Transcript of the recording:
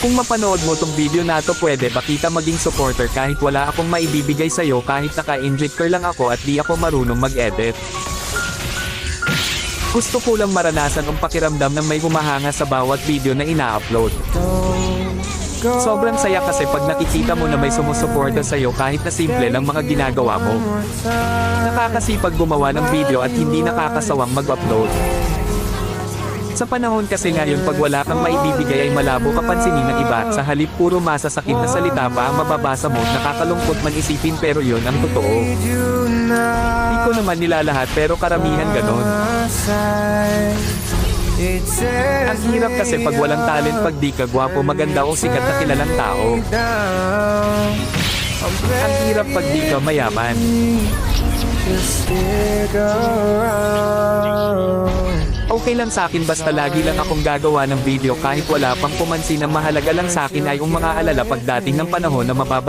Kung mapanood mo tong video na to, pwede ba kita maging supporter kahit wala akong maibibigay sa'yo, kahit naka-engineer lang ako at di ako marunong mag-edit. Gusto ko lang maranasan ang pakiramdam ng may humahanga sa bawat video na ina-upload. Sobrang saya kasi pag nakikita mo na may sumusuporta sa'yo kahit na simple lang mga ginagawa mo. Nakakasipag gumawa ng video at hindi nakakasawang mag-upload. Sa panahon kasi ngayon, pag wala kang maibibigay ay malabo ka pansinin ng iba. Sa halip puro masasakit na salita pa ang mababasa mo, nakakalungkot man isipin, pero yun ang totoo. Di ko naman nilalahat pero karamihan ganon. Ang hirap kasi pag walang talent, pag di ka gwapo, maganda o sikat na kilalang tao. Ang hirap pag di ka mayaman. Okay lang sa akin basta lagi lang akong gagawa ng video kahit wala pang pumansin. Ang mahalaga lang sa akin ay ang mga alala pagdating ng panahon na mababalik.